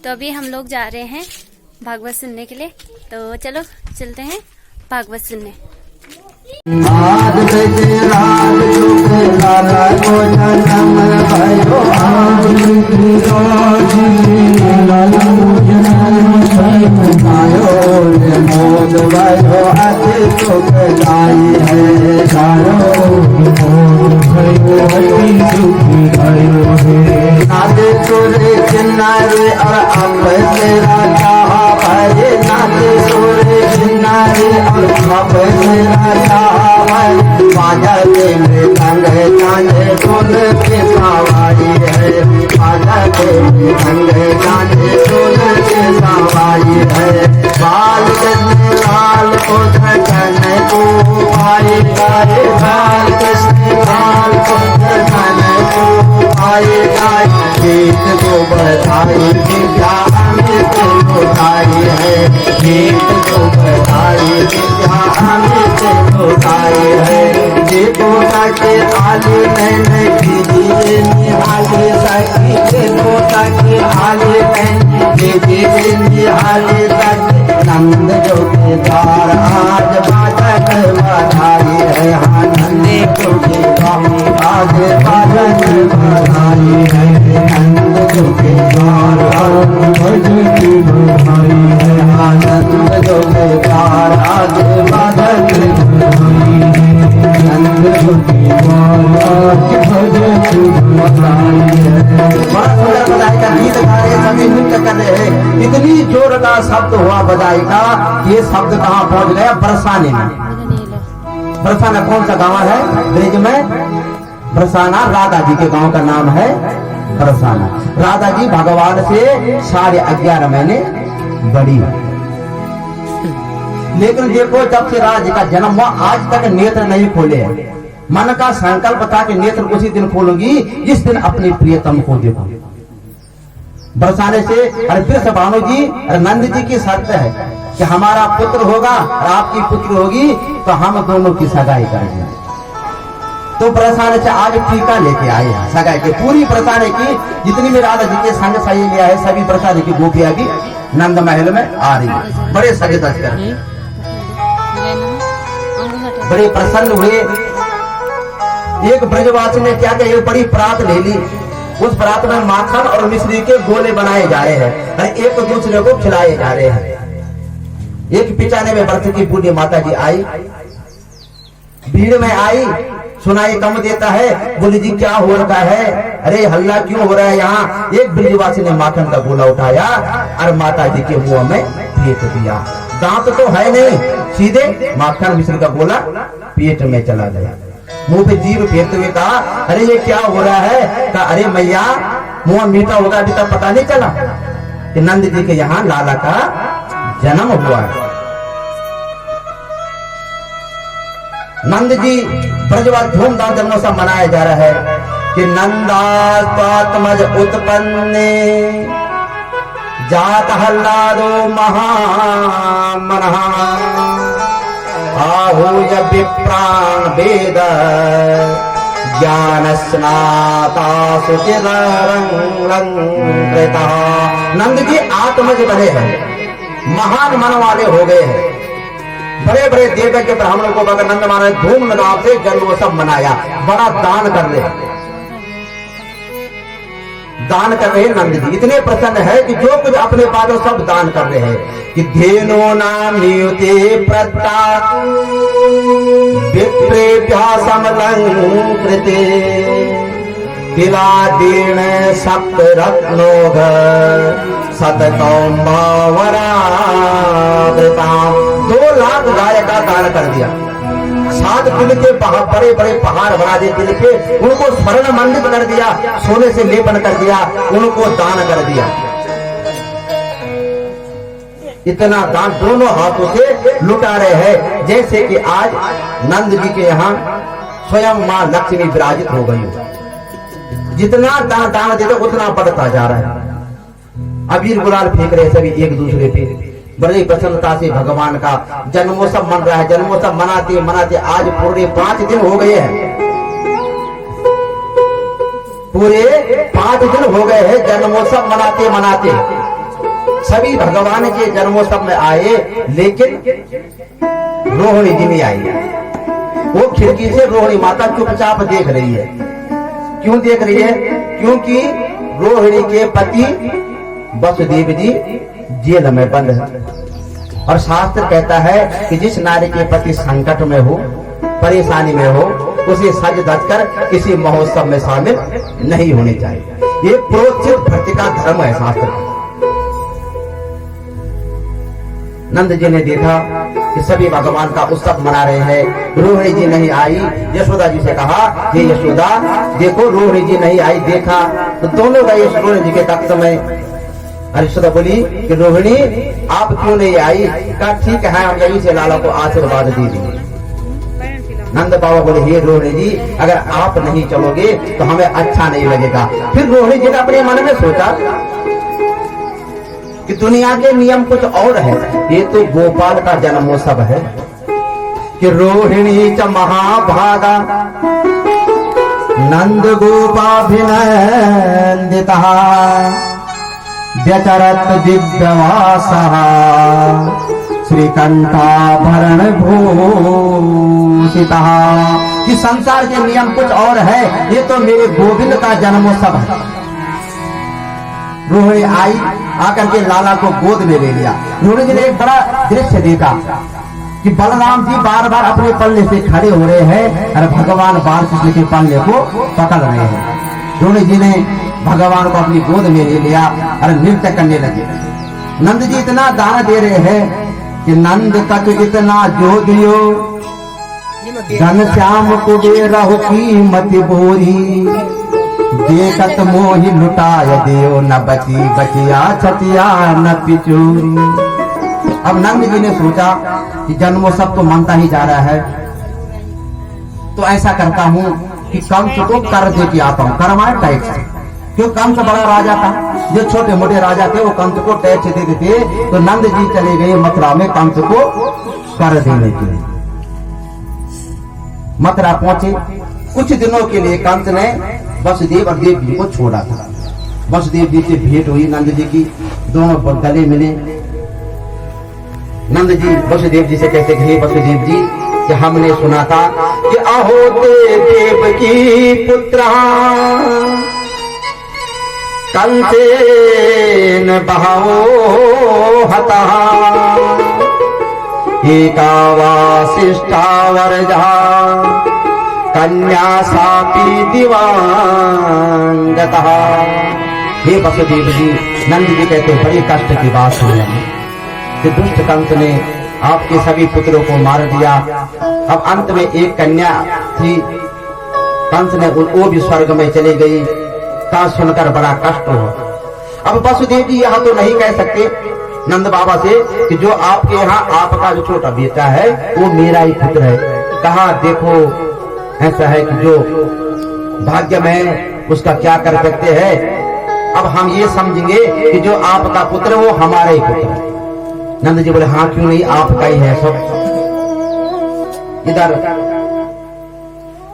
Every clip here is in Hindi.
तो अभी हम लोग जा रहे हैं भागवत सुनने के लिए, तो चलो चलते हैं भागवत सुनने। नंद जो के द्वार आज बाजक बधाई है, नंदी जो के आज बाजक बधाई है, नंद जो के द्वार आज बाजक बधाई है, नंद जो के द्वार आज बाजक बधाई है, नंद जो के द्वार आज बाजक बधाई है। बड़ा सुंदर बधाई का गीत गा रहे, सभी नृत्य कर रहे हैं। इतनी जोर का शब्द हुआ बधाई का, ये शब्द कहाँ पहुंच गया? बरसाने में। बरसाना कौन सा गांव है ब्रिज में? बरसाना राधा जी के गांव का नाम है बरसाना। राधा जी भगवान से 11.5 महीने बड़ी है, लेकिन देखो जब से राधा जी का जन्म हुआ आज तक नेत्र नहीं खोले हैं। मन का संकल्प था कि नेत्र उसी दिन खोलूंगी जिस दिन अपनी प्रियतम को देखो। बरसाने से अरे फिर से भानु जी अरे नंद जी की शर्त है कि हमारा पुत्र होगा और आपकी पुत्र होगी तो हम दोनों की सगाई करेंगे। तो बरसाने से आज टीका लेके आए हैं सगाई के। पूरी बरसाने की जितनी भी राधा जी के संग सहेलियां है सभी बरसाने की गोपियां भी नंद महल में आ रही है। बड़े सगे दस कर बड़े प्रसन्न हुए। एक ब्रजवासी ने क्या किया, बड़ी परात ले ली। उस परात में माखन और मिश्री के गोले बनाए जा रहे हैं और एक दूसरे को खिलाए जा रहे हैं। एक पिचाने में व्रत की बूढ़ी माता जी आई, भीड़ में आई, सुनाई कम देता है, बोली जी क्या हो रहा है? अरे हल्ला क्यों हो रहा है यहाँ? एक ब्रजवासी ने माखन का गोला उठाया और माता जी के मुंह में फेंक दिया। दांत तो है नहीं, सीधे माखन मिश्री का गोला पेट में चला गया। मुंह पे जीभ फेरते हुए कहा अरे ये क्या हो रहा है? कहा अरे मैया मुंह मीठा होगा अभी तक पता नहीं चला कि नंद जी के यहाँ लाला का जन्म हुआ है। नंद जी ब्रजवास धूमधाम जन्मोत्सव मनाया जा रहा है कि नंदात्मज उत्पन्ने जात हल्लादो महामनः आहूय विप्राण वेद ज्ञान स्नाता सुचिरंकृता। नंद जी आत्मज बने हैं, महान मन वाले हो गए हैं। बड़े बड़े देव के ब्राह्मणों को अगर नंद महाराज धूमधाम से जन्मोत्सव मनाया, बड़ा दान कर रहे हैं। दान कर रहे हैं नंद जी, इतने प्रसन्न है कि जो कुछ अपने पास हो सब दान कर रहे हैं कि धेनो नाम नियुते प्रत्ता विप्रेभ्यः समलंकृते तिलादीर्ण सप्त रत्नोघ शतकौंभावरावृतां। 2 लाख गाय का दान कर दिया। 7 दिल के बड़े बड़े पहाड़ बना दिए दिल के, उनको स्वर्ण मंडित कर दिया, सोने से लेपन कर दिया, उनको दान कर दिया। इतना दान दोनों हाथों से लुटा रहे हैं जैसे कि आज नंद जी के यहाँ स्वयं मां लक्ष्मी विराजित हो गई हो। जितना दान देते उतना बढ़ता जा रहा है। अबीर गुलाल फेंक रहे सभी एक दूसरे पे। बड़ी प्रसन्नता से भगवान का जन्मोत्सव मन रहा है। जन्मोत्सव मनाते मनाते आज पूरे 5 दिन हो गए हैं। पूरे 5 दिन हो गए हैं जन्मोत्सव मनाते मनाते। सभी भगवान के जन्मोत्सव में आए, लेकिन रोहिणी जी नहीं आई। वो खिड़की से रोहिणी माता चुपचाप देख रही है। क्यों देख रही है? क्योंकि रोहिणी के पति वसुदेव जी जेल में बंद है, और शास्त्र कहता है कि जिस नारी के पति संकट में हो, परेशानी में हो, उसे सज धज कर किसी महोत्सव में शामिल नहीं होने चाहिए। ये प्रोचित भक्ति का धर्म है शास्त्र का। नंद जी ने देखा कि सभी भगवान का उत्सव मना रहे हैं, रोहिणी जी नहीं आई। यशोदा जी से कहा, हे यशोदा देखो रोहिणी जी नहीं आई। देखा तो दोनों गए रोहिणी जी के तख्त में। यशोदा बोली कि रोहिणी आप क्यों नहीं आई? कहा ठीक है, हम यहीं से लाला को आशीर्वाद दे देंगे। नंद बाबा बोले, हे रोहिणी जी अगर आप नहीं चलोगे तो हमें अच्छा नहीं लगेगा। फिर रोहिणी जी ने अपने मन में सोचा कि दुनिया के नियम कुछ और है, ये तो गोपाल का जन्मोत्सव है कि रोहिणी च महाभागा नंद गोपाभिनंदिता व्यचरत दिव्यवासः श्रीकंठाभरण भूषितः। कि संसार के नियम कुछ और है, ये तो मेरे गोविंद का जन्मोत्सव है। रोहिणी आई, आकर के लाला को गोद में ले लिया। रोहिणी जी ने एक बड़ा दृश्य देखा कि बलराम जी बार बार अपने पल्ले से खड़े हो रहे हैं और भगवान बालकृष्ण के पल्ले को पकड़ रहे हैं। रोहिणी जी ने भगवान को अपनी गोद में ले लिया और नृत्य करने लगे। नंद जी इतना दान दे रहे हैं कि नंद तक इतना जो दियो, घनश्याम कुबेरहु की मति बोरी, देखत मोहि लुटाय दियो न बची बचिया छतिया न पिचोरी। अब नंद जी ने सोचा कि जन्मोत्सव तो मनता ही जा रहा है, तो ऐसा करता हूँ कि कंस को कर दे के आता हूँ, करमाए टैक्स। क्यों? कंस बड़ा राजा था, जो छोटे मोटे राजा थे वो कंस को टैक्स देते थे। तो नंद जी चले गए मथुरा में कंस को कर देने के लिए। मथुरा पहुंचे, कुछ दिनों के लिए कंस ने वसुदेव और देव जी को छोड़ा था। वसुदेव जी से भेंट हुई नंद जी की, दोनों गले मिले। नंद जी वसुदेव जी से कहते हे वसुदेव जी कि हमने सुना था कि अहो देव की पुत्र कंसेन बहाओ हता, एका वासिष्ठावरजा कन्या सापी दिवांगता। हे वसुदेव जी, नंद जी कहते बड़ी कष्ट की बात सुनी कि दुष्ट कंस ने आपके सभी पुत्रों को मार दिया। अब अंत में एक कन्या थी, कंस ने वो भी स्वर्ग में चली गई। का सुनकर बड़ा कष्ट हुआ। अब वसुदेव जी यहाँ तो नहीं कह सकते नंद बाबा से कि जो आपके यहाँ आपका जो छोटा बेटा है वो मेरा ही पुत्र है। कहा देखो ऐसा है कि जो भाग्य में उसका क्या कर सकते हैं। अब हम ये समझेंगे कि जो आपका पुत्र वो हमारा ही पुत्र है। नंद जी बोले हाँ क्यों नहीं, आपका ही है सब। इधर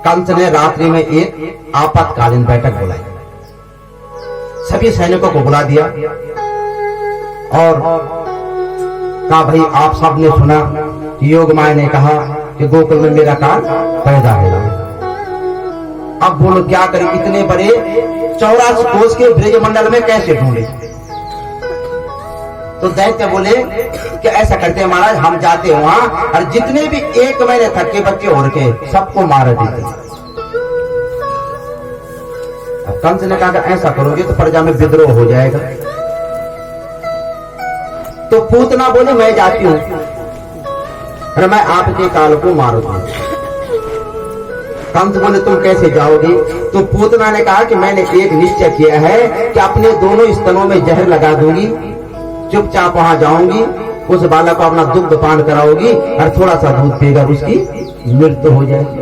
कंस ने रात्रि में एक आपातकालीन बैठक बुलाई, सभी सैनिकों को बुला दिया और कहा भाई आप सब ने सुना कि योग माया ने कहा कि गोकुल में मेरा काल पैदा है। अब बोलो क्या करें, इतने बड़े 84 कोस के ब्रजमंडल में कैसे ढूंढे। तो दैत्य बोले कि ऐसा करते हैं महाराज, हम जाते वहां और जितने भी 1 महीने थके बच्चे हो रखे सबको मार देते। अब कंस ने कहा ऐसा करोगे तो प्रजा में विद्रोह हो जाएगा। तो पूतना बोले मैं जाती हूं और मैं आपके काल को मार दूं। कंस बोले तुम कैसे जाओगे। तो पूतना ने कहा कि मैंने एक निश्चय किया है कि अपने दोनों स्तनों में जहर लगा दूंगी, चुपचाप वहां जाऊंगी, उस बालक को अपना दुग्ध पान कराओगी और थोड़ा सा दूध पीकर उसकी मृत्यु हो जाएगी।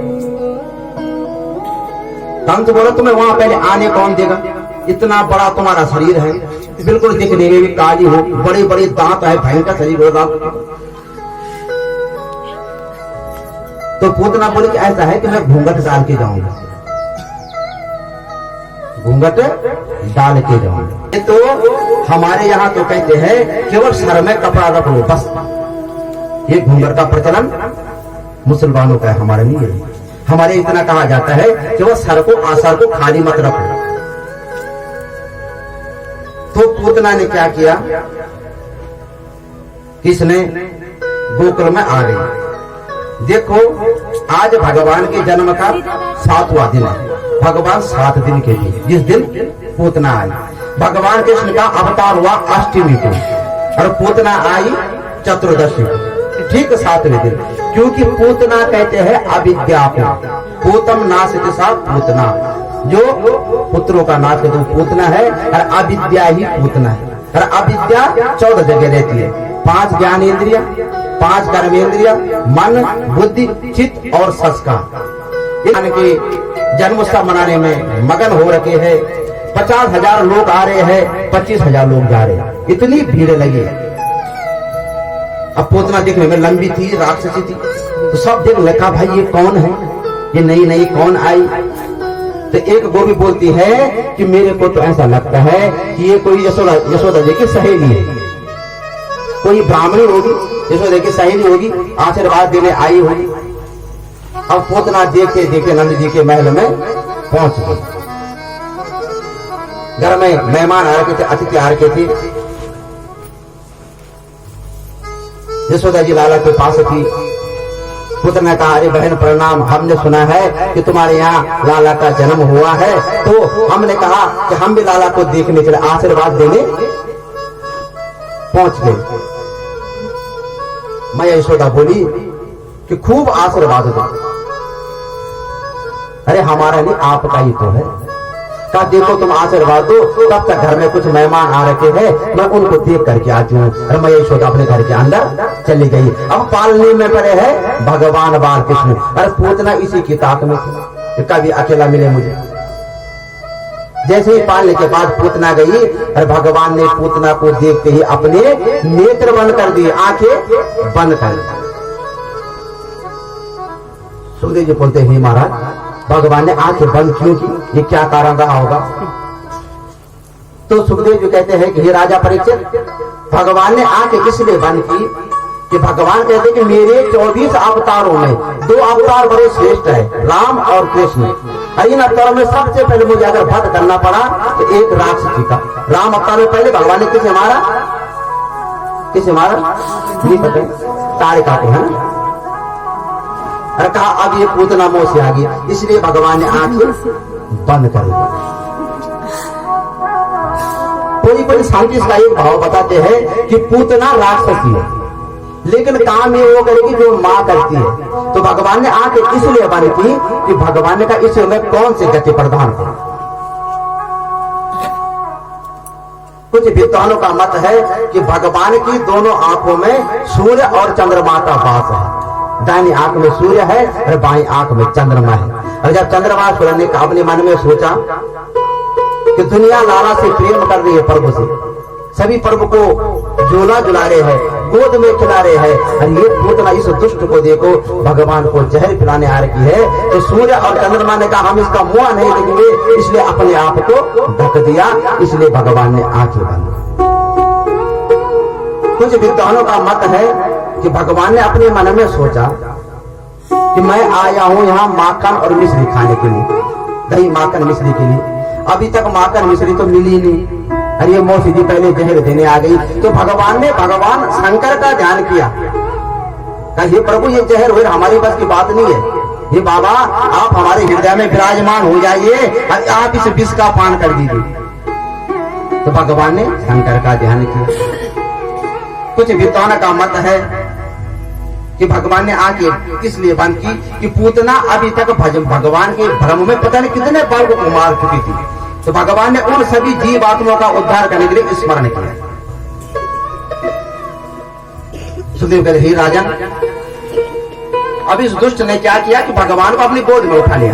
कंस बोला तुम्हें वहां पहले आने कौन देगा, इतना बड़ा तुम्हारा शरीर है, बिल्कुल दिखने में भी काली हो, बड़े बड़े दांत है, भयंकर शरीर होगा। तो पूतना बोले कि ऐसा है कि मैं घूंघट डाल के जाऊंगा, घूंघट डाल के जाऊंगा। तो हमारे यहाँ तो कहते हैं केवल सर में कपड़ा रख लो बस। ये घूंघट का प्रचलन मुसलमानों का है, हमारे नहीं है। हमारे इतना कहा जाता है कि वह सर को आसर को खाली मत रखो। तो पूतना ने क्या किया, किसने गोकुल में आ गई। देखो आज भगवान के जन्म का 7वां दिन है। भगवान 7 दिन के लिए जिस दिन पूतना आई, भगवान कृष्ण का अवतार हुआ अष्टमी को और पूतना आई चतुर्दशी को, ठीक 7वें दिन। क्योंकि पूतना कहते हैं अविद्या को, पूतम नासित सा पूतना, जो पुत्रों का नाश करते पूतना है और अविद्या ही पूतना है। और अविद्या 14 जगह रहती है, 5 ज्ञानेंद्रिय, 5 कर्मेंद्रिय, मन, बुद्धि, चित्त और संस्कार। इनके जन्मोत्सव मनाने में मगन हो रखे हैं। 50,000 लोग आ रहे हैं, 25,000 लोग जा रहे हैं, इतनी भीड़ लगी। अब पूतना देखने में लंबी थी, राक्षसी थी, तो सब देख लिखा भाई ये कौन है, ये नई नई कौन आई। तो एक गोपी बोलती है कि मेरे को तो ऐसा लगता है कि ये कोई यशोदा जी की सहेली है, कोई ब्राह्मणी होगी, यशोदा की सहेली होगी, आशीर्वाद देने आई होगी। अब पूतना देखते देखते नंद जी के महल में पहुंच गए। घर में मेहमान आ रखे थे, अतिथि आ रखे थे। यशोदा जी लाला के पास थी। पुत्र ने कहा, अरे बहन प्रणाम, हमने सुना है कि तुम्हारे यहाँ लाला का जन्म हुआ है, तो हमने कहा कि हम भी लाला को देखने के लिए आशीर्वाद देने पहुंच गए। मैं यशोदा बोली कि खूब आशीर्वाद दो। अरे हमारा नहीं आपका ही तो है। कहा देखो तुम आशीर्वाद दो, तब तक घर में कुछ मेहमान आ रखे हैं, मैं उनको देख करके आती हूँ। और मैं यशोदा अपने घर के अंदर चली गई। अब पालने में पड़े हैं भगवान बाल कृष्ण, और पूतना इसी की ताक में थी, कभी अकेला मिले मुझे। जैसे ही पालने के बाद पूतना गई और भगवान ने पूतना को देखते ही अपने नेत्र बंद कर दिए, आंखें बंद कर दी। सुखदेव जी बोलते ही महाराज भगवान ने आंखें बंद क्यों की, ये क्या कारण रहा होगा। तो सुखदेव जी कहते हैं कि हे राजा परीक्षित, भगवान ने आंखें इसलिए बंद की कि भगवान कहते हैं कि मेरे 24 अवतारों में 2 अवतार बड़े श्रेष्ठ है, राम और कृष्ण। इन अवतारों में सबसे पहले मुझे अगर वध करना पड़ा तो एक राक्षसी का। राम अवतार में पहले भगवान ने किसे मारा, किसे मारा नहीं पता, तारिका को है ना। और कहा अब ये पूतना मोह से आ गई, इसलिए भगवान ने आंखें बंद कर दी। कोई साइंटिस्ट का एक भाव बताते हैं कि पूतना राक्षसी है, लेकिन काम ये वो करेगी जो मां करती है। तो भगवान ने आंखें इसलिए बंद की कि भगवान ने कहा इसे में कौन से गति प्रदान करें। कुछ विद्वानों का मत है कि भगवान की दोनों आंखों में सूर्य और चंद्रमा का वास है। दाहिनी आंख में सूर्य है और बाईं आंख में चंद्रमा है। और जब चंद्रमा सूर्य ने अपने मन में सोचा कि दुनिया लाला से प्रेम कर रही है, प्रभु से सभी प्रभु को झूला झुला रहे हैं, गोद में खिला रहे हैं, और ये पूतना इस दुष्ट को देखो भगवान को जहर पिलाने आ रही है। तो सूर्य और चंद्रमा ने कहा हम इसका मुंह नहीं देखेंगे, इसलिए अपने आप को ढक दिया, इसलिए भगवान ने आंखें बंद। कुछ विद्वानों का मत है कि भगवान ने अपने मन में सोचा कि मैं आया हूं यहाँ माखन और मिश्री खाने के लिए, दही माखन मिश्री के लिए। अभी तक माखन मिश्री तो मिली नहीं, अरे ये मौसी जी पहले जहर देने आ गई। तो भगवान शंकर का ध्यान किया, कहा हे प्रभु ये जहर हुए हमारी बस की बात नहीं है, हे बाबा आप हमारे हृदय में विराजमान हो जाइए, आप इस विष का पान कर दीजिए। तो भगवान ने शंकर का ध्यान किया। कुछ विद्वान का मत है कि भगवान ने आंखें इसलिए बंद की कि पूतना अभी तक भगवान के भ्रम में पता नहीं कितने बार को मार चुकी थी। तो भगवान ने उन सभी जीव आत्माओं का उद्धार करने के लिए स्मरण किया। सुखदेव कहते हे राजन, अब इस दुष्ट ने क्या किया कि भगवान को अपनी गोद में उठा लिया।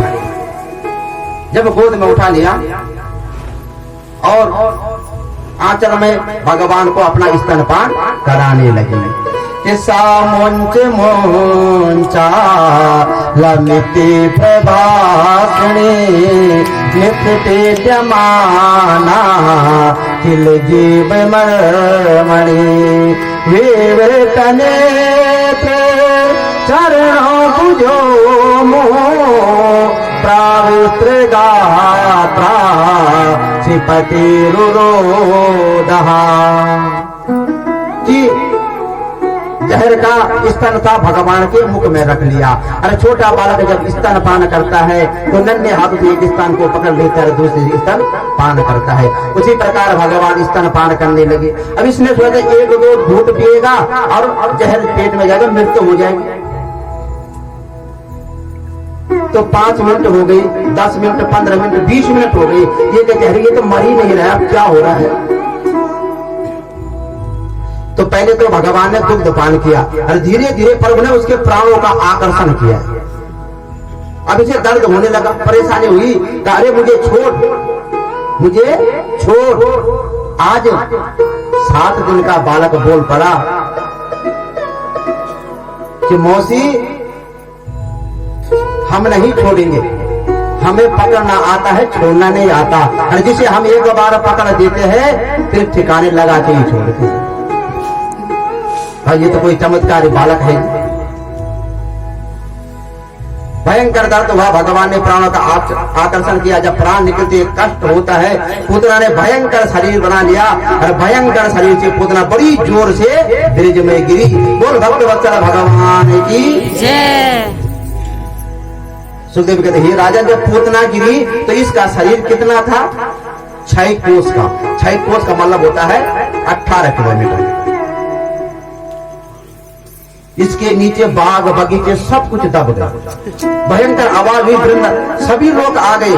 जब गोद में उठा लिया और आंचल में भगवान को अपना स्तनपान कराने लगे। किसा मुंच मुंचा लमिति प्रभाषणे नित्य माना किल जीव मणि विवेकने चरणों बुझो मोह प्रावित्र गात्रा श्रीपति रुरोदहा। जहर का स्तन था भगवान के मुख में रख लिया। अरे छोटा बालक जब स्तन पान करता है तो नन्हे हाथ से एक स्तन को पकड़ लेकर दूसरे स्तन पान करता है। उसी प्रकार भगवान स्तन पान करने लगे। अब इसने सोचा एक दो घूंट पिएगा और जहर पेट में जाएगा, मृत्यु हो जाएगी। तो 5 मिनट हो गई, 10 मिनट, 15 मिनट, 20 मिनट हो गई। ये जहर ये तो मर ही नहीं रहा, अब क्या हो रहा है? तो पहले तो भगवान ने दुग्ध पान किया और धीरे धीरे प्रभु ने उसके प्राणों का आकर्षण किया। अब इसे दर्द होने लगा, परेशानी हुई। अरे मुझे छोड़, मुझे छोड़। आज 7 दिन का बालक बोल पड़ा कि मौसी हम नहीं छोड़ेंगे, हमें पकड़ना आता है, छोड़ना नहीं आता। और जिसे हम एक बार पकड़ देते हैं फिर ठिकाने लगा के ही छोड़ते हैं। ये तो कोई चमत्कारी बालक है। भयंकर दर्द हुआ, भगवान ने प्राणों का आकर्षण किया। जब प्राण निकलते कष्ट होता है, पूतना ने भयंकर शरीर बना लिया और भयंकर शरीर से पूतना बड़ी जोर से ब्रिज में गिरी। बोल भक्त वत्सल भगवान की जय। सुखदेव कहते हे राजन, जब पूतना गिरी तो इसका शरीर कितना था? 6 कोस का। 6 कोस का मतलब होता है 18 किलोमीटर। इसके नीचे बाग बगीचे सब कुछ दब गए। भयंकर आवाज हुई, वृंद सभी लोग आ गए।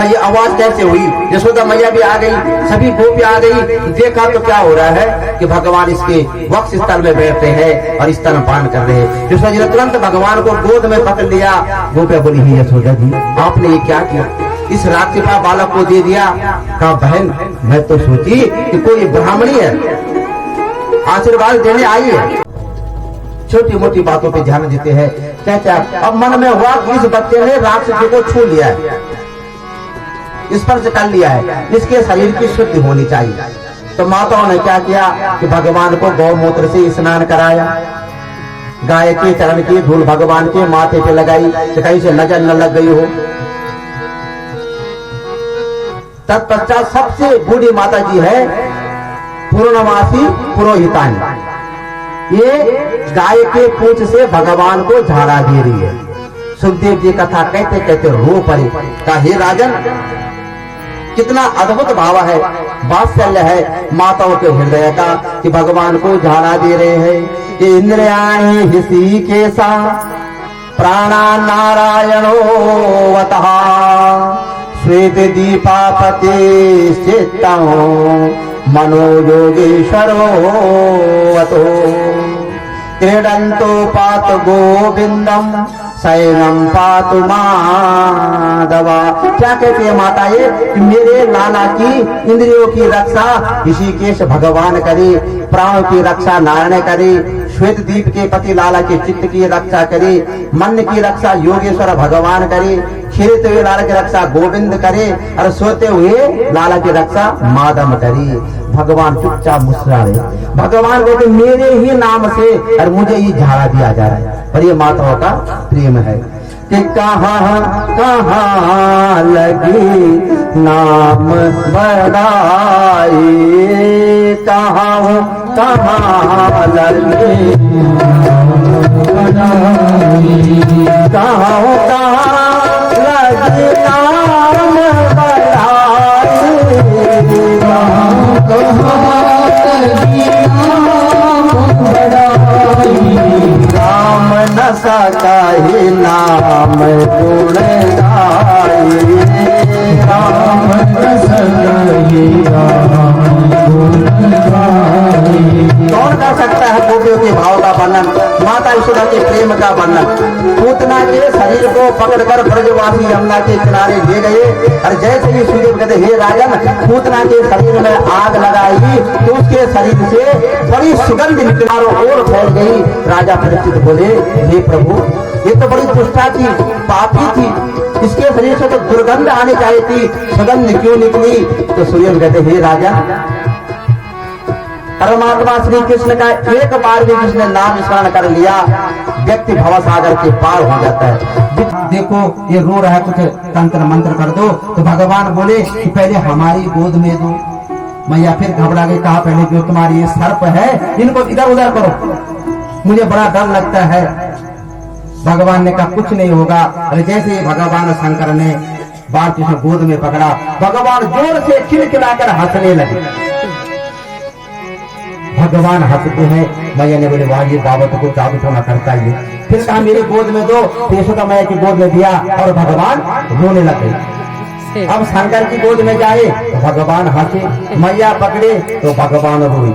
ये आवाज कैसे हुई? यशोदा मैया भी आ गई, सभी गोपी आ गई। देखा तो क्या हो रहा है कि भगवान इसके वक्ष स्थल में बैठे हैं और स्तन पान कर रहे हैं। यशोदा जी ने तुरंत भगवान को गोद में पकड़ लिया। गोपियां बोली ही यशोदा जी आपने ये क्या किया? इस राक्षसा बालक को दे दिया। कहा बहन मैं तो सोची कि कोई ब्राह्मणी है, आशीर्वाद देने आई है। छोटी मोटी बातों पे ध्यान देते हैं। क्या अब मन में हुआ कि इस बच्चे ने राक्षसी को छू लिया है, स्पर्श कर लिया है, इसके शरीर की शुद्धि होनी चाहिए। तो माताओं ने क्या किया कि भगवान को गौमूत्र से स्नान कराया, गाय के चरण की धूल भगवान के माथे पे लगाई, कहीं से नजर न लग गई हो। तत्पश्चात सबसे बूढ़ी माता जी है पूर्णमासी पुरोहितानी, ये गाय के पूंछ से भगवान को झाड़ा दे रही है। सुखदेव जी कथा कहते कहते रो पड़े। कहा हे राजन कितना अद्भुत भाव है, वात्सल्य है माताओं के हृदय का कि भगवान को झाड़ा दे रहे हैं। कि इंद्रियाणि हिसी के सा प्राणा नारायणो वतः श्वेत दीपापते चित्तं मनोयोगेश्वरो वतो क्रीडन्तो पात गोविंदम शयनम पातु माधवा। क्या कहती है माता ये कि मेरे लाला की इंद्रियों की रक्षा ऋषिकेश भगवान करे, प्राणों की रक्षा नारायण करे, श्वेत दीप के पति लाला के चित्त की रक्षा करे, मन की रक्षा योगेश्वर भगवान करे, खेलते हुए लाला की रक्षा गोविंद करे और सोते हुए लाला की रक्षा माधव करे। भगवान चुपचाप मुस्कुराए। भगवान कहते मेरे ही नाम से और मुझे ही झाड़ा दिया जा रहा है। और ये माताओं का प्रेम है कि कहाँ कहाँ लगी नाम बड़ाई, कहाँ कहाँ लगी कहाँ कहाँ लगी नाम बड़ाई, राम न सका ही नाम गुण गाई, राम न सका ही नाम गुण गाई। कौन कर सकता है गोपियों के भाव का वर्णन, माता यशोदा के प्रेम का वर्णन? पूतना के शरीर को पकड़कर ब्रजवासी यमुना के किनारे ले गए और जैसे ही सूर्य कहते हे राजन पूतना के शरीर में आग लगाएगी तो उसके उनके शरीर से बड़ी सुगंध चारों ओर फैल गई। राजा परीक्षित बोले, हे प्रभु, ये तो बड़ी दुष्टा थी, पापी थी, इसके शरीर से तो दुर्गंध आने चाहिए थी, सुगंध क्यों निकली? तो सूर्य कहते, हे राजा, परमात्मा श्री कृष्ण का एक बार भी जिसने नाम स्मरण कर लिया, व्यक्ति भवसागर के पार हो जाता है। देखो ये रो रहा है, कुछ तंत्र मंत्र कर दो। तो भगवान बोले कि पहले हमारी गोद में दो। मैया फिर घबरा गई, कहा पहले जो तुम्हारी ये सर्प है इनको इधर उधर करो, मुझे बड़ा डर लगता है। भगवान ने कहा कुछ नहीं होगा। अरे जैसे भगवान शंकर ने बाल कृष्ण गोद में पकड़ा, भगवान जोर से खिलखिलाकर हंसने लगे। भगवान हंसते हैं। मैया ने बोले, वाह, ये बाबा को जादू टोना करता ही है। फिर कहा मेरे गोद में दो, यशोदा मैया की गोद में दिया और भगवान रोने लगे। अब शंकर की गोद में जाए तो भगवान हंसे, मैया पकड़े तो भगवान रोए।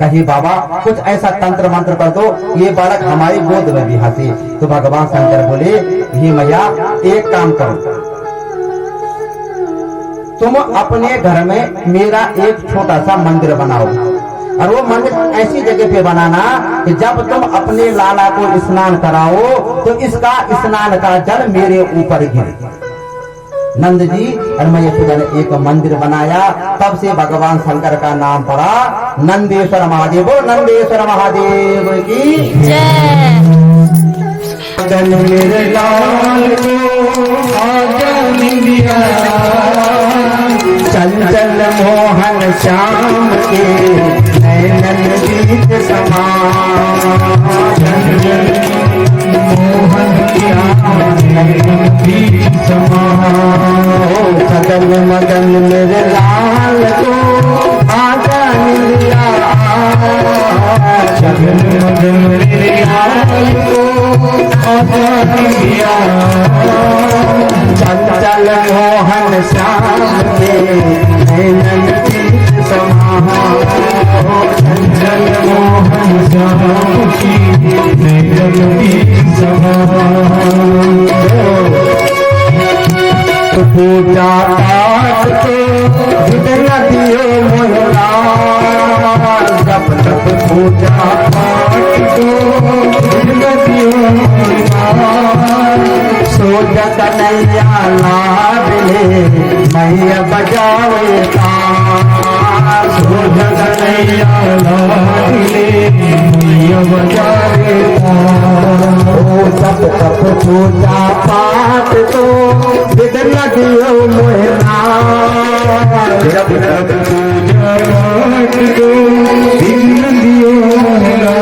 कहे बाबा कुछ ऐसा तंत्र मंत्र कर दो, ये बालक हमारी गोद में भी हंसे। तो भगवान शंकर बोले, हे मैया, एक काम करो, तुम अपने घर में मेरा एक छोटा सा मंदिर बनाओ, और वो मंदिर ऐसी जगह पे बनाना कि जब तुम अपने लाला को स्नान कराओ तो इसका स्नान का जल मेरे ऊपर गिरे। नंद जी और मैं यशोदा ने एक मंदिर बनाया। तब से भगवान शंकर का नाम पड़ा नंदेश्वर महादेव। नंदेश्वर महादेव की जय। मेरे लाल को आजा निंदिया, चंचल मोहन श्याम के नैनन बीच समान। चंचल मोहन श्याम नैनन बीच समान। सदन मदन मेरे लाल को आजा निंदिया, सदन मदन मेरे लाल को आजा निंदिया। चंचल मोहन श्याम के नैनन बीच समान। चंचल मोहन श्याम की नैनन बीच समान। पूजा पाठ तो जितना दियो मोहरा, जब तक पूजा पाठ तो जितना दियो मोहरा। सोजत नैया लाडले मैया बजावे तार। सोजत नैया लाडले मैया बजावे तार। तप तप पूजा पाठ तो बिगड़ दियो मोहना, जब तक पूजा पाठ तो बिगड़ दियो मोहना।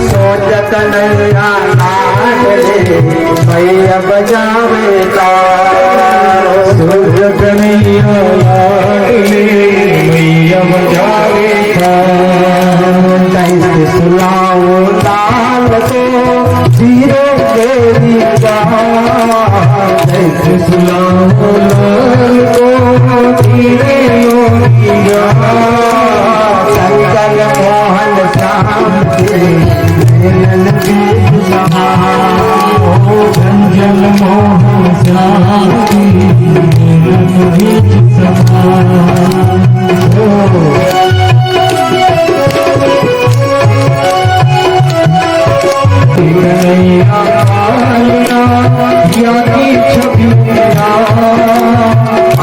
सोजत नैया लाडले मैया बजावे तार। सोजत नैया लाडले मैया बजावे तार। कैसे सुनाओ लाल को जीरो तेरी बात, कैसे सुनाओ लाल को जीरे लोगिया। शंकर मोहन श्याम के नैनन बीच समान। चंचल मोहन श्याम की नैनन बीच समान।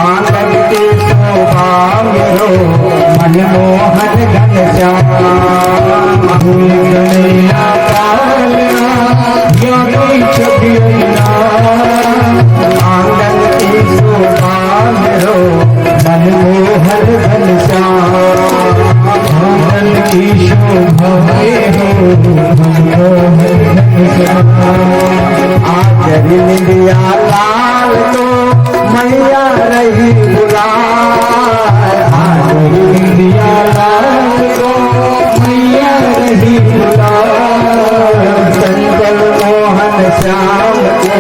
आनंद के सौभाग्य मनमोहन घन श्याम। आनंद के सौभाग्य मनमोहन घन श्याम। आनंद की शोभा आज निंदिया लाल तो मैया रही बुला। आज निंदिया लाल तो मैया रही बुला। चंचल मोहन श्याम के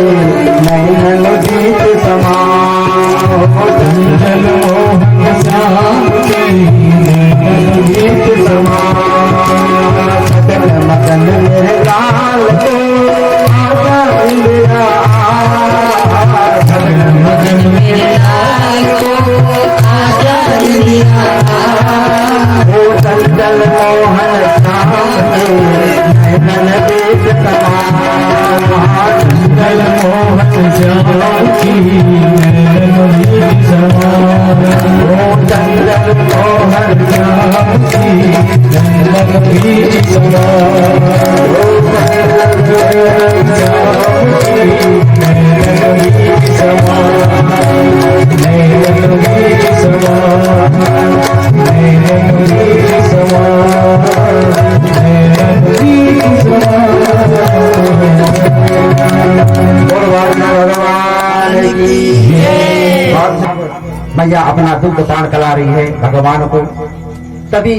नैनन बीच समान। चंचल मोहन श्याम के नैनन बीच समान। सदन मदन मेरे लाल को आजा निंदिया। सदन मदन मेरे लाल को आजा निंदिया। चंचल मोहन श्याम के नैनन देख समान चंचल मोहन श्याम की नैनन देख समान ओ चंचल मोहन श्याम की नैनन देख समान ओ चंचल मोहन श्याम की नैनन देख समान नैनन देख समान नैनन देख समान नैनन देख समान भगवान की मैया अपना दुख दान करा रही है भगवान को। तभी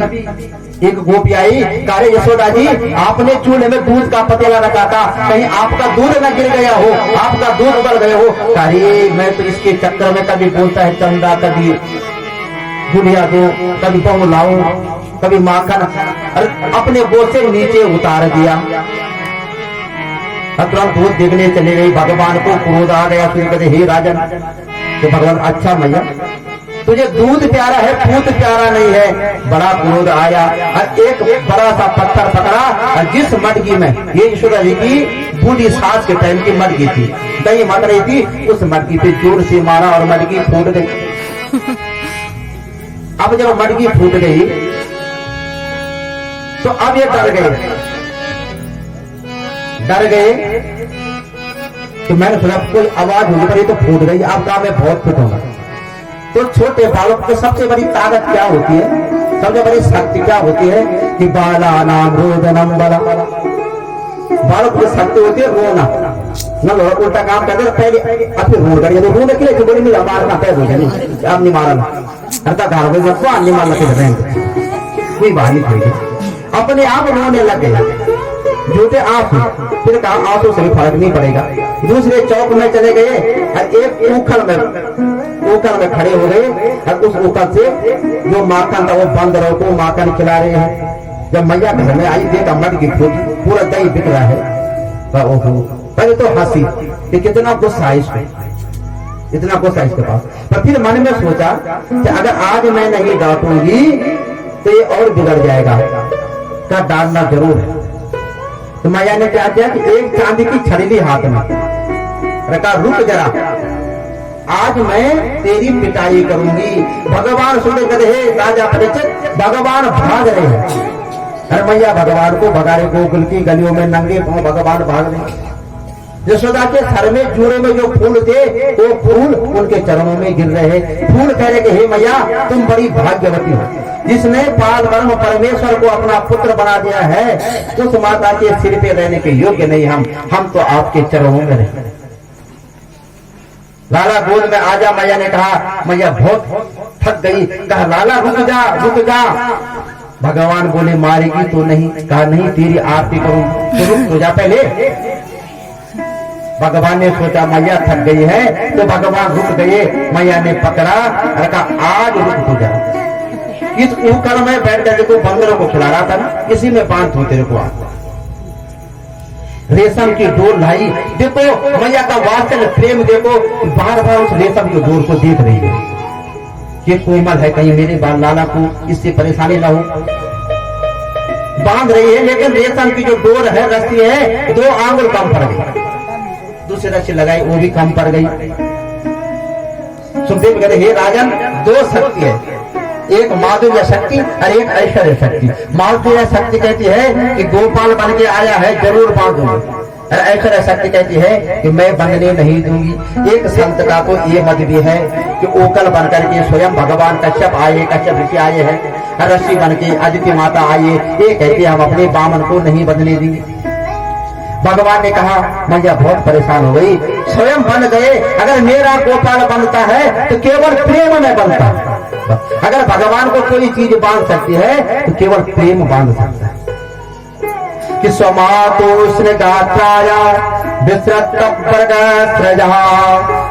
एक गोपी आई, कारे यशोदा जी आपने चूल्हे में दूध का पतीला रखा था, कहीं आपका दूध न गिर गया हो, आपका दूध उबल गया हो। अरे मैं तो इसके चक्कर में कभी बोलता है चंदा, कभी गुड़िया दो, कभी बहू लाओ, कभी माखन, अपने बोझ से नीचे उतार दिया। तुरंत दूध देखने चले गई। भगवान को क्रोध आ गया, फिर कहते हे राजन, तो भगवान अच्छा मैया तुझे दूध प्यारा है, पूत प्यारा नहीं है। बड़ा क्रोध आया और एक बड़ा सा पत्थर पकड़ा और जिस मटकी में ये यशोदा जी की बूढ़ी सास के टाइम की मटकी थी, दही मट रही थी, उस मटकी पे जोर से मारा और मटकी फूट गई। अब जब मटकी फूट गई तो अब ये डर गए कि मैंने सुना कोई आवाज होगी पर ये तो फूट गई, अब काम में बहुत फूटूंगा। तो छोटे बालक की सबसे बड़ी ताकत क्या होती है, सबसे बड़ी शक्ति क्या होती है कि बाला नाम रोदनम बला, बालक की शक्ति होती है रोना। न लोग उल्टा काम करते पहले अपने रोड कर रोने के लिए बोली नहीं मारना पैदा हो जाए, अब नहीं मारना करता घर में जब नहीं मारना कोई बाहर नहीं खोई, अपने आप रोने लग गया। झूठे आंसू, फिर कहा आंसू से भी फर्क नहीं पड़ेगा। दूसरे चौक में चले गए और एक उखल में खड़े हो गए और उस उखल से जो माखन था वो बंद रहो को माखन खिला रहे हैं। जब मैया घर में आई देखा मटकी फूट, पूरा दही बिक रहा है। पहले तो हंसी कि कितना गुस्सा है इसको, इतना गुस्सा इसके पास। पर फिर मन में सोचा कि अगर आज मैं नहीं डांटूंगी तो ये और बिगड़ जाएगा, क्या डालना जरूर है। तो मैया ने क्या किया कि एक चांदी की छड़ी हाथ में रखा, रुक जरा आज मैं तेरी पिटाई करूंगी। भगवान सुनते कहते हे राजा परिचित, भगवान भाग रहे हैं। अरे मैया भगवान को भगा रहे, गोकुल की गलियों में नंगे पांव भगवान भाग रहे। यशोदा के सर में जूड़े में जो फूल थे वो फूल उनके चरणों में गिर रहे। फूल कह रहे कि हे मैया तुम बड़ी भाग्यवती हो, जिसने पाल ब्रह्म परमेश्वर को अपना पुत्र बना दिया है। उस माता के सिर पे रहने के योग्य नहीं हम तो आपके चरणों में रहते। लाला गोद में आजा, मैया ने कहा। मैया बहुत थक गई, कहा लाला रुक जा रुक जा। भगवान बोले मारेगी तो नहीं, कहा नहीं तेरी आरती करूं तो रुक तो जा पहले। भगवान ने सोचा मैया थक गई है तो भगवान रुक गए। मैया ने पकड़ा और कहा आज रुक तो जा। इस ऊपर में बैठ करके तो बंदरों को खिला रहा था ना, इसी में बांध हो तेरे को। रेशम की डोर लाई, देखो मैया का वात्सल्य प्रेम देखो, बार बार उस रेशम की डोर को देख रही है। ये कोमल है, कहीं मेरे बाल लाला को इससे परेशानी ना हो। बांध रही है लेकिन रेशम की जो डोर है, रस्सी है, 2 आंगुल कम पड़ गई। दूसरी रस्सी लगाई वो भी कम पड़ गई। सुखदेव कहते हे राजन 2 शक्ति है, एक माधुर्य शक्ति और एक ऐश्वर्य शक्ति। माधुर्य शक्ति कहती है कि गोपाल बन के आया है जरूर बांधूंगी, और ऐश्वर्य शक्ति कहती है कि मैं बंधने नहीं दूंगी। एक संत का तो ये मत भी है कि ओकल बनकर के स्वयं भगवान कश्यप आए, कश्यप ऋषि आए हैं, रस्सी बन के आदित्य माता आए, ये कहते हम अपने बामन को नहीं बदलने देंगे। भगवान ने कहा मैया बहुत परेशान हो गई, स्वयं बन गए। अगर मेरा गोपाल बनता है तो केवल प्रेम में बनता है। अगर भगवान को कोई चीज बांध सकती है तो केवल प्रेम बांध सकता है। कि स्वमातोष्ण गात्राया विसृत प्रजा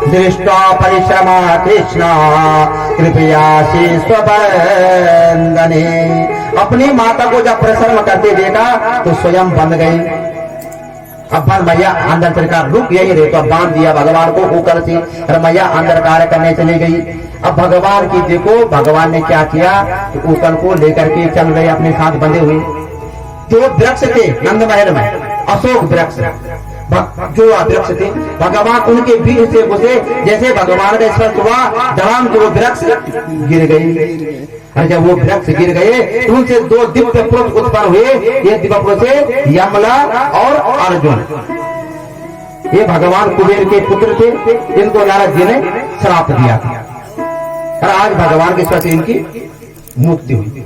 दृष्टा परिश्रमा कृष्णा कृपया से स्वबंधने। अपनी माता को जब परिश्रम करते देखा तो स्वयं बंध गई। अब बन मैया अंदर सरकार रुक यही रहे तो अब बांध दिया भगवान को ऊपर से, और मैया अंदर कार्य करने चली गई। अब भगवान की देखो भगवान ने क्या किया, तो ऊतल को लेकर के चल गए अपने साथ बंधे हुए। जो वृक्ष थे नंद महल में, अशोक वृक्ष, जो वृक्ष थे, भगवान उनके बीच से घुसे। जैसे भगवान का स्पर्श हुआ, जवान को वो वृक्ष गिर गए। और जब वो वृक्ष गिर गए तो उनसे दो दिव्य पुरुष उत्पन्न हुए। ये दिव्य पुरुष है यमला और अर्जुन। ये भगवान कुबेर के पुत्र थे, जिनको नारद जी ने श्राप दिया था, और आज भगवान के स्पर्श इनकी मुक्ति हुई।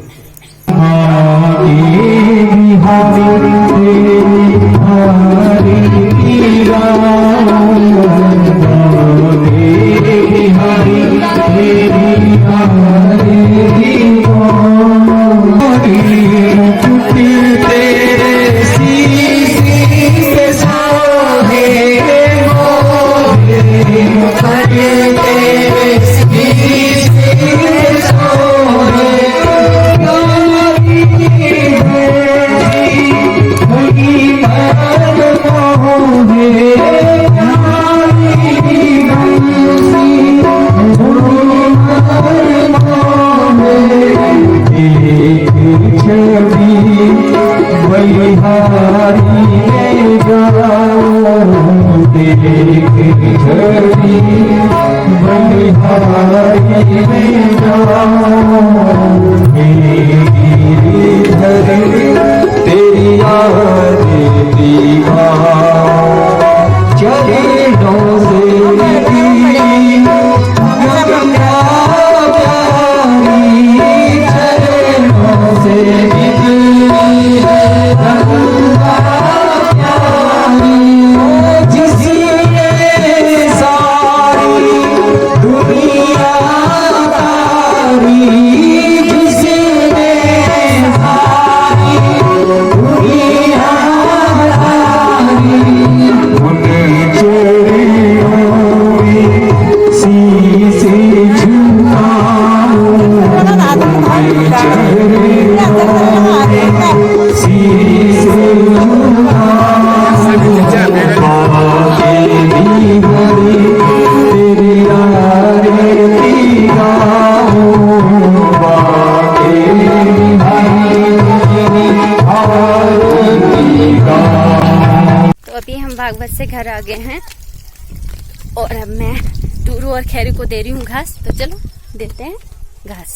अभी हम भागवत से घर आ गए हैं और अब मैं टूरू और खैरू को दे रही हूँ घास। तो चलो देते हैं घास।